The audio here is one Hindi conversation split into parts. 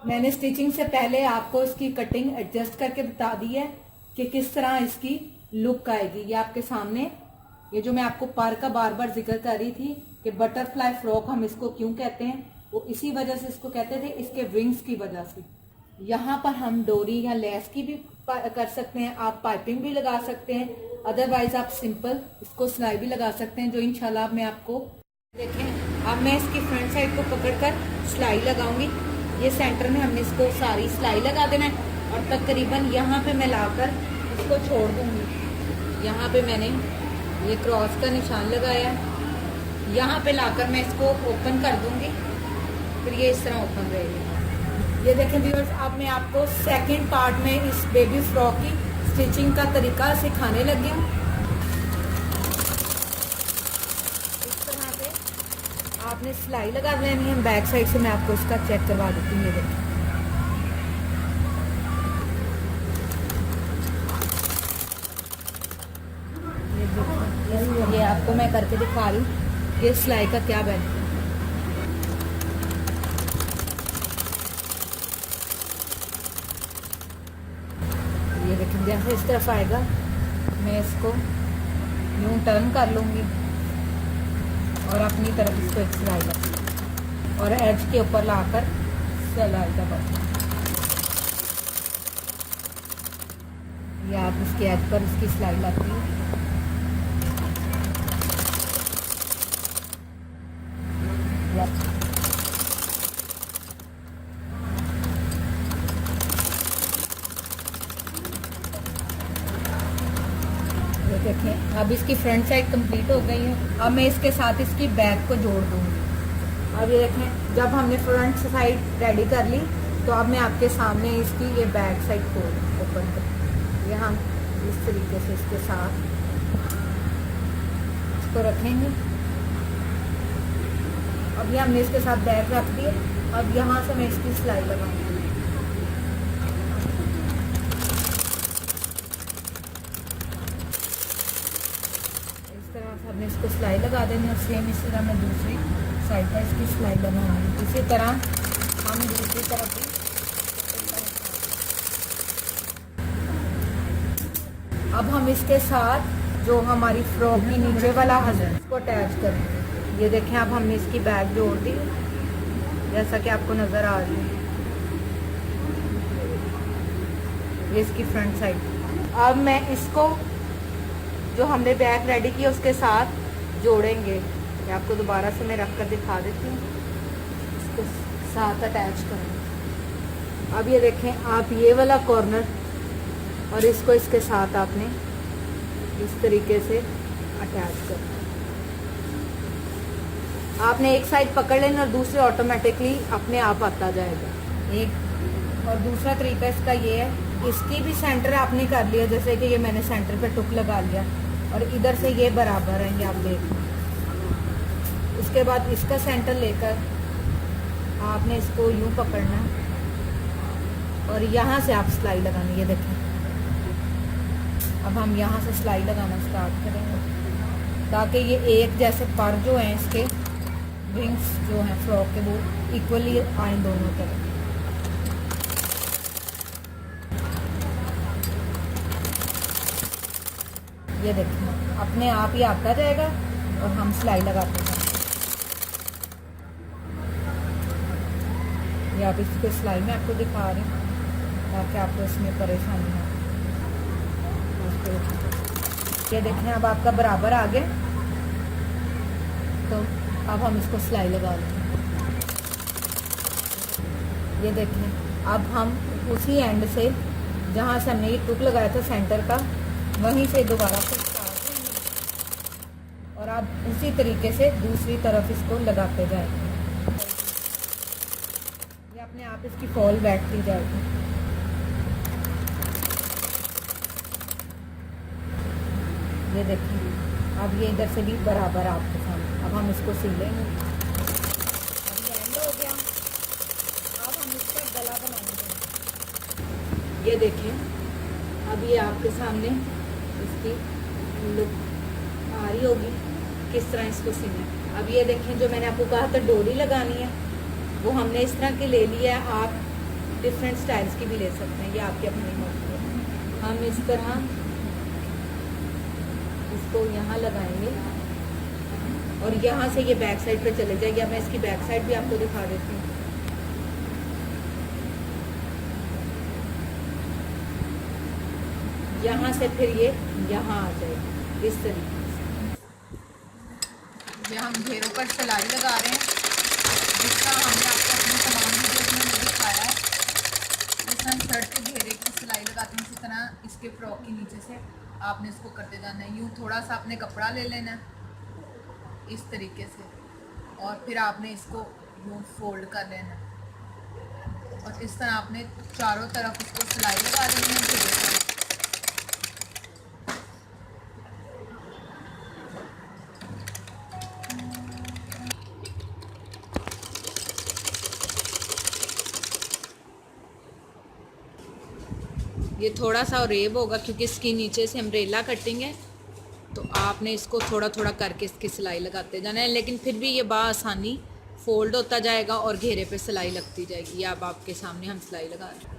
मैंने स्टिचिंग से पहले आपको इसकी कटिंग एडजस्ट करके बता दी है कि किस तरह इसकी लुक आएगी। ये आपके सामने, ये जो मैं आपको पर का बार बार जिक्र कर रही थी कि बटरफ्लाई फ्रॉक हम इसको क्यों कहते हैं, वो इसी वजह से इसको कहते थे, इसके विंग्स की वजह से। यहाँ पर हम डोरी या लेस की भी कर सकते हैं, आप पाइपिंग भी लगा सकते हैं, अदरवाइज आप सिंपल इसको सिलाई भी लगा सकते हैं, जो इंशाल्लाह मैं आपको देखें। अब मैं इसकी फ्रंट साइड को पकड़कर सिलाई लगाऊंगी। ये सेंटर में हमने इसको सारी सिलाई लगा देना है और तकरीबन यहाँ पे मैं लाकर इसको छोड़ दूंगी। यहाँ पे मैंने ये क्रॉस का निशान लगाया है, यहाँ पे लाकर मैं इसको ओपन कर दूंगी, फिर ये इस तरह ओपन रहेगी। ये देखें व्यूअर्स, अब मैं आपको सेकंड पार्ट में इस बेबी फ्रॉक की स्टिचिंग का तरीका सिखाने लगी हूँ। इस तरह से आपने सिलाई लगा लेनी है। बैक साइड से मैं आपको इसका चेक करवा देती हूँ। ये देखें, ये आपको मैं करके दिखा रही हूँ ये सिलाई का क्या बेनिफिट। ये देखें, जैसे इस तरफ आएगा मैं इसको यूं टर्न कर लूंगी और अपनी तरफ इसको एक सिलाई लगा और एज के ऊपर लाकर सिलाई लगा। ये आप इसके एज पर इसकी सिलाई लगती है। देखें, अब इसकी फ्रंट साइड कंप्लीट हो गई है। अब मैं इसके साथ इसकी बैक को जोड़ दूंगी। अब ये देखें, जब हमने फ्रंट साइड रेडी कर ली तो अब मैं आपके सामने इसकी ये बैक साइड को ओपन कर, ये हम इस तरीके से इसके साथ इसको रखेंगे। अब ये हमने इसके साथ बैक रख दिए। अब यहाँ से मैं इसकी सिलाई लगाऊंगी। हमने इसको सिलाई लगा देनी और सेम इसी तरह मैं दूसरी साइड पर इसकी सिलाई लगाऊंगी। इसी तरह हम दूसरी तरफ भी। अब हम इसके साथ जो हमारी फ्रॉक की नीचे वाला हज़र इसको अटैच करेंगे। ये देखें, अब हमने इसकी बैक जोड़ दी जैसा कि आपको नज़र आ रही है। ये इसकी फ्रंट साइड। अब मैं इसको जो हमने बैक रेडी की उसके साथ जोड़ेंगे। ये आपको दोबारा से मैं रख कर दिखा देती हूँ। इसके साथ अटैच करेंगे। अब ये देखें, आप ये वाला कॉर्नर और इसको इसके साथ आपने इस तरीके से अटैच करना। आपने एक साइड पकड़ लेना और दूसरी ऑटोमेटिकली अपने आप आता जाएगा। एक और दूसरा तरीका इसका ये है, इसकी भी सेंटर आपने कर लिया, जैसे कि ये मैंने सेंटर पे टुक लगा लिया और इधर से ये बराबर है, ये आप देख। इसके बाद इसका सेंटर लेकर आपने इसको यूं पकड़ना और यहाँ से आप सिलाई लगानी। ये देखें, अब हम यहाँ से सिलाई लगाना स्टार्ट करेंगे ताकि ये एक जैसे पर जो हैं इसके विंग्स जो हैं फ्रॉक के वो इक्वली आए दोनों तरफ। ये देखिए, अपने आप ही आता जाएगा और हम सिलाई लगाते हैं। ये आप इसको सिलाई में आपको दिखा रही हूँ ताकि आपको इसमें परेशानी हो। ये देखें, अब आपका बराबर आ गया तो अब हम इसको सिलाई लगा लेंगे। ये देखें, अब हम उसी एंड से जहाँ से हमने ये टुक लगाया था सेंटर का, वहीं से दोबारा से स्टार्ट करेंगे और आप उसी तरीके से दूसरी तरफ इसको लगाते जाएंगे। ये अपने आप इसकी फॉल बैठती जाएगी। ये देखिए, अब ये इधर से भी बराबर आपके सामने। अब हम इसको सिल लेंगे। अब ये एंड हो गया। अब हम इसका गला बनाएंगे। ये देखिए, अब ये आपके सामने इसकी लुक आ रही होगी किस तरह इसको सिलना है। अब ये देखें, जो मैंने आपको कहा था डोरी लगानी है वो हमने इस तरह की ले लिया है। आप डिफरेंट स्टाइल्स की भी ले सकते हैं, ये आपकी अपनी मर्जी है। हम इस तरह इसको यहाँ लगाएंगे और यहाँ से ये बैक साइड पे चले जाएगी। अब मैं इसकी बैक साइड भी आपको दिखा देती हूँ। यहाँ से फिर ये यहाँ आ जाएगी इस तरीके से। ये हम घेरों पर सिलाई लगा रहे हैं, जिसका हमने आपको अपने तमाम वीडियोज़ में दिखाया है। जैसे हम शर्ट के घेरे की सिलाई लगाते हैं, इसी तरह इसके फ्रॉक के नीचे से आपने इसको करते जाना है। यूँ थोड़ा सा आपने कपड़ा ले लेना है इस तरीके से, और फिर आपने इसको यूँ फोल्ड कर लेना है और इस तरह आपने चारों तरफ इसको सिलाई लगा लेनी है घेरे पर। ये थोड़ा सा रेब होगा क्योंकि इसके नीचे से अम्ब्रेला कटिंग है, तो आपने इसको थोड़ा थोड़ा करके इसकी सिलाई लगाते जाना है, लेकिन फिर भी ये आसानी फोल्ड होता जाएगा और घेरे पे सिलाई लगती जाएगी। ये अब आपके सामने हम सिलाई लगा रहे हैं।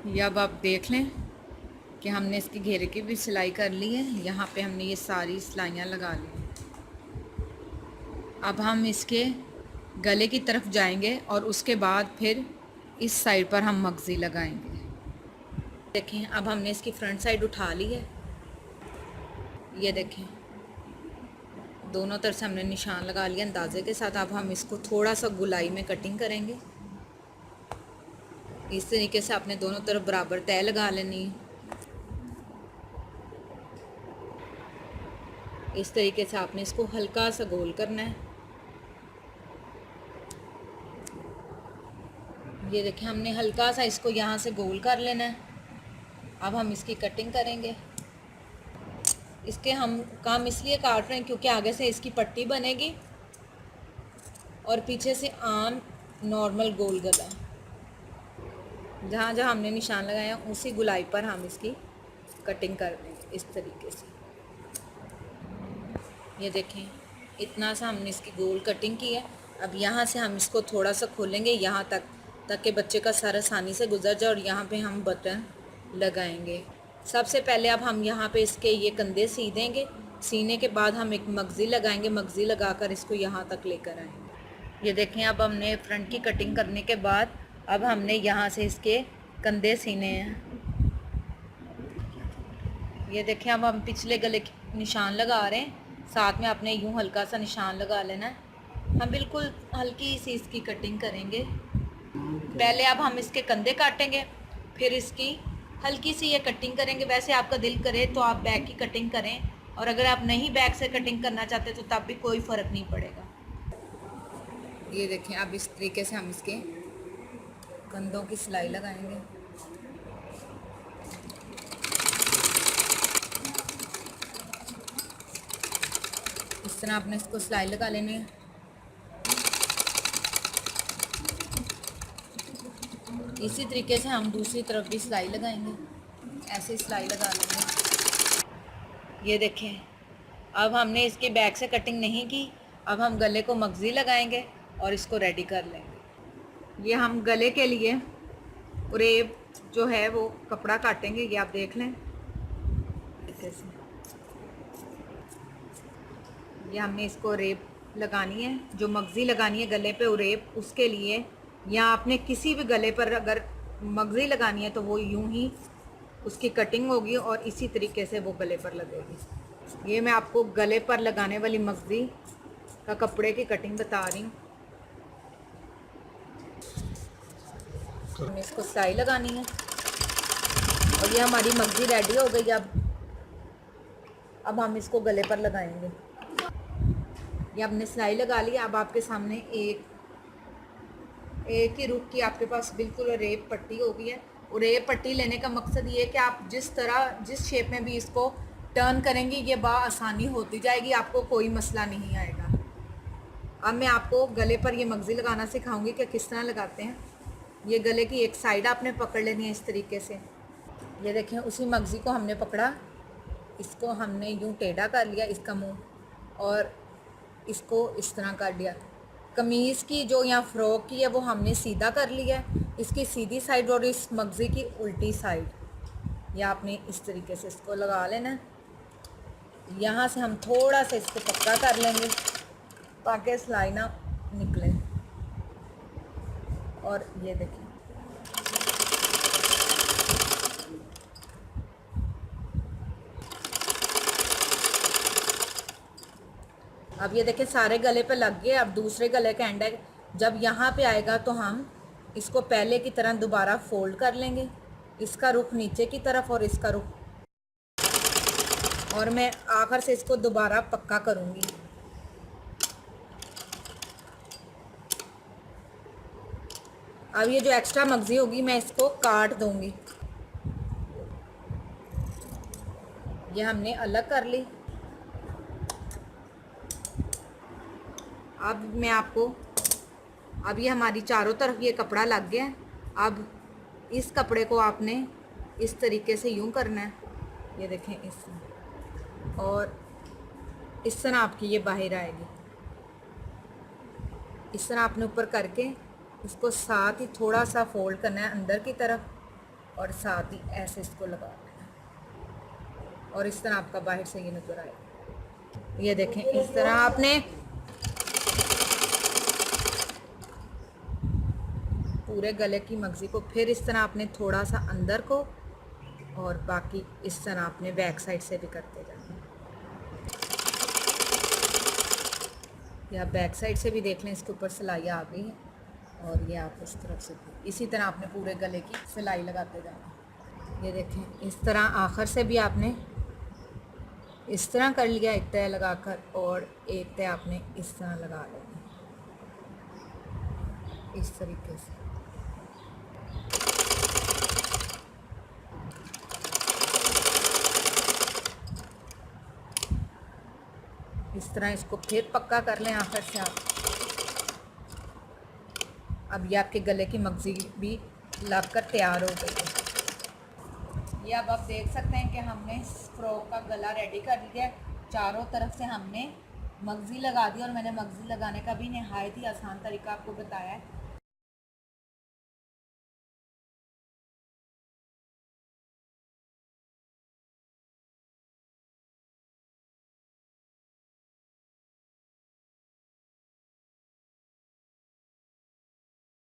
ये अब आप देख लें कि हमने इसके घेरे की भी सिलाई कर ली है। यहाँ पे हमने ये सारी सिलाइयाँ लगा ली। अब हम इसके गले की तरफ जाएंगे और उसके बाद फिर इस साइड पर हम मगज़ी लगाएंगे। देखें, अब हमने इसकी फ्रंट साइड उठा ली है। ये देखें, दोनों तरफ से हमने निशान लगा लिया अंदाजे के साथ। अब हम इसको थोड़ा सा गुलाई में कटिंग करेंगे। इस तरीके से आपने दोनों तरफ बराबर तय लगा लेनी है। इस तरीके से आपने इसको हल्का सा गोल करना है। ये देखें, हमने हल्का सा इसको यहाँ से गोल कर लेना है। अब हम इसकी कटिंग करेंगे। इसके हम काम इसलिए काट रहे हैं क्योंकि आगे से इसकी पट्टी बनेगी और पीछे से आम नॉर्मल गोल गला। जहाँ जहाँ हमने निशान लगाया उसी गुलाई पर हम इसकी कटिंग कर देंगे इस तरीके से। ये देखें, इतना सा हमने इसकी गोल कटिंग की है। अब यहाँ से हम इसको थोड़ा सा खोलेंगे यहाँ तक, ताकि बच्चे का सर आसानी से गुजर जाए, और यहाँ पे हम बटन लगाएंगे। सबसे पहले अब हम यहाँ पे इसके ये कंधे सी देंगे। सीने के बाद हम एक मगज़ी लगाएंगे। मगज़ी लगाकर इसको यहाँ तक लेकर आएंगे। ये देखें, अब हमने फ्रंट की कटिंग करने के बाद अब हमने यहाँ से इसके कंधे सीने हैं। ये देखें, अब हम पिछले गले के निशान लगा रहे हैं। साथ में आपने यूँ हल्का सा निशान लगा लेना है। हम बिल्कुल हल्की सी इसकी कटिंग करेंगे। पहले अब हम इसके कंधे काटेंगे, फिर इसकी हल्की सी ये कटिंग करेंगे। वैसे आपका दिल करे तो आप बैक की कटिंग करें, और अगर आप नहीं बैक से कटिंग करना चाहते तो तब भी कोई फ़र्क नहीं पड़ेगा। ये देखें, अब इस तरीके से हम इसके कंधों की सिलाई लगाएंगे। इस तरह आपने इसको सिलाई लगा लेनी है। इसी तरीके से हम दूसरी तरफ भी सिलाई लगाएंगे। ऐसे सिलाई लगा लेंगे। ये देखें, अब हमने इसके बैक से कटिंग नहीं की। अब हम गले को मगज़ी लगाएंगे और इसको रेडी कर लेंगे। ये हम गले के लिए रेब जो है वो कपड़ा काटेंगे। ये आप देख लें, ऐसे ये हमने इसको रेब लगानी है। जो मगज़ी लगानी है गले पे रेब, उसके लिए या आपने किसी भी गले पर अगर मगज़ी लगानी है तो वो यूं ही उसकी कटिंग होगी और इसी तरीके से वो गले पर लगेगी। ये मैं आपको गले पर लगाने वाली मगज़ी का कपड़े की कटिंग बता रही हूँ। हमें इसको सिलाई लगानी है और ये हमारी मगज़ी रेडी हो गई। अब हम इसको गले पर लगाएंगे। ये हमने सिलाई लगा ली। अब आपके सामने एक ही रुख की आपके पास बिल्कुल रेप पट्टी हो गई है। और रेप पट्टी लेने का मकसद ये है कि आप जिस शेप में भी इसको टर्न करेंगे ये आसानी होती जाएगी, आपको कोई मसला नहीं आएगा। अब मैं आपको गले पर ये मगज़ी लगाना सिखाऊंगी कि किस तरह लगाते हैं। ये गले की एक साइड आपने पकड़ लेनी है इस तरीके से। ये देखें, उसी मगज़ी को हमने पकड़ा, इसको हमने यूँ टेढ़ा कर लिया इसका मुंह, और इसको इस तरह कर लिया। कमीज़ की जो यहाँ फ़्रॉक की है वो हमने सीधा कर लिया है, इसकी सीधी साइड और इस मगज़ी की उल्टी साइड। या आपने इस तरीके से इसको लगा लेना। यहाँ से हम थोड़ा सा इसको पक्का कर लेंगे ताकि सिलाई ना निकले। और ये देखिए, अब ये देखें सारे गले पे लग गए। अब दूसरे गले का एंड है, जब यहाँ पे आएगा तो हम इसको पहले की तरह दोबारा फोल्ड कर लेंगे, इसका रुख नीचे की तरफ और इसका रुख, और मैं आखिर से इसको दोबारा पक्का करूँगी। अब ये जो एक्स्ट्रा मगज़ी होगी मैं इसको काट दूँगी। ये हमने अलग कर ली। अब मैं आपको, अब ये हमारी चारों तरफ ये कपड़ा लग गया है। अब इस कपड़े को आपने इस तरीके से यूं करना है, ये देखें इस, और इस तरह आपकी ये बाहर आएगी। इस तरह आपने ऊपर करके इसको साथ ही थोड़ा सा फोल्ड करना है अंदर की तरफ, और साथ ही ऐसे इसको लगाना है, और इस तरह आपका बाहर से ये नजर आएगा। ये देखें, इस तरह आपने पूरे गले की मगज़ी को, फिर इस तरह आपने थोड़ा सा अंदर को, और बाकी इस तरह आपने बैक साइड से भी करते जाना। या बैक साइड से भी देख लें, इसके ऊपर सिलाई आ गई है, और ये आप इस तरफ से भी इसी तरह आपने पूरे गले की सिलाई लगाते जाना। ये देखें, इस तरह आखिर से भी आपने इस तरह कर लिया, एक तय लगाकर, और एक तय आपने इस तरह लगा लेनी, इस तरीके से। इस तरह इसको फिर पक्का कर लें आखिर से आप। अब ये आपके गले की मगज़ी भी लगकर तैयार हो गई है। ये अब आप देख सकते हैं कि हमने इस फ्रॉक का गला रेडी कर लिया है। चारों तरफ से हमने मगज़ी लगा दी, और मैंने मगज़ी लगाने का भी नहायत ही आसान तरीका आपको बताया है।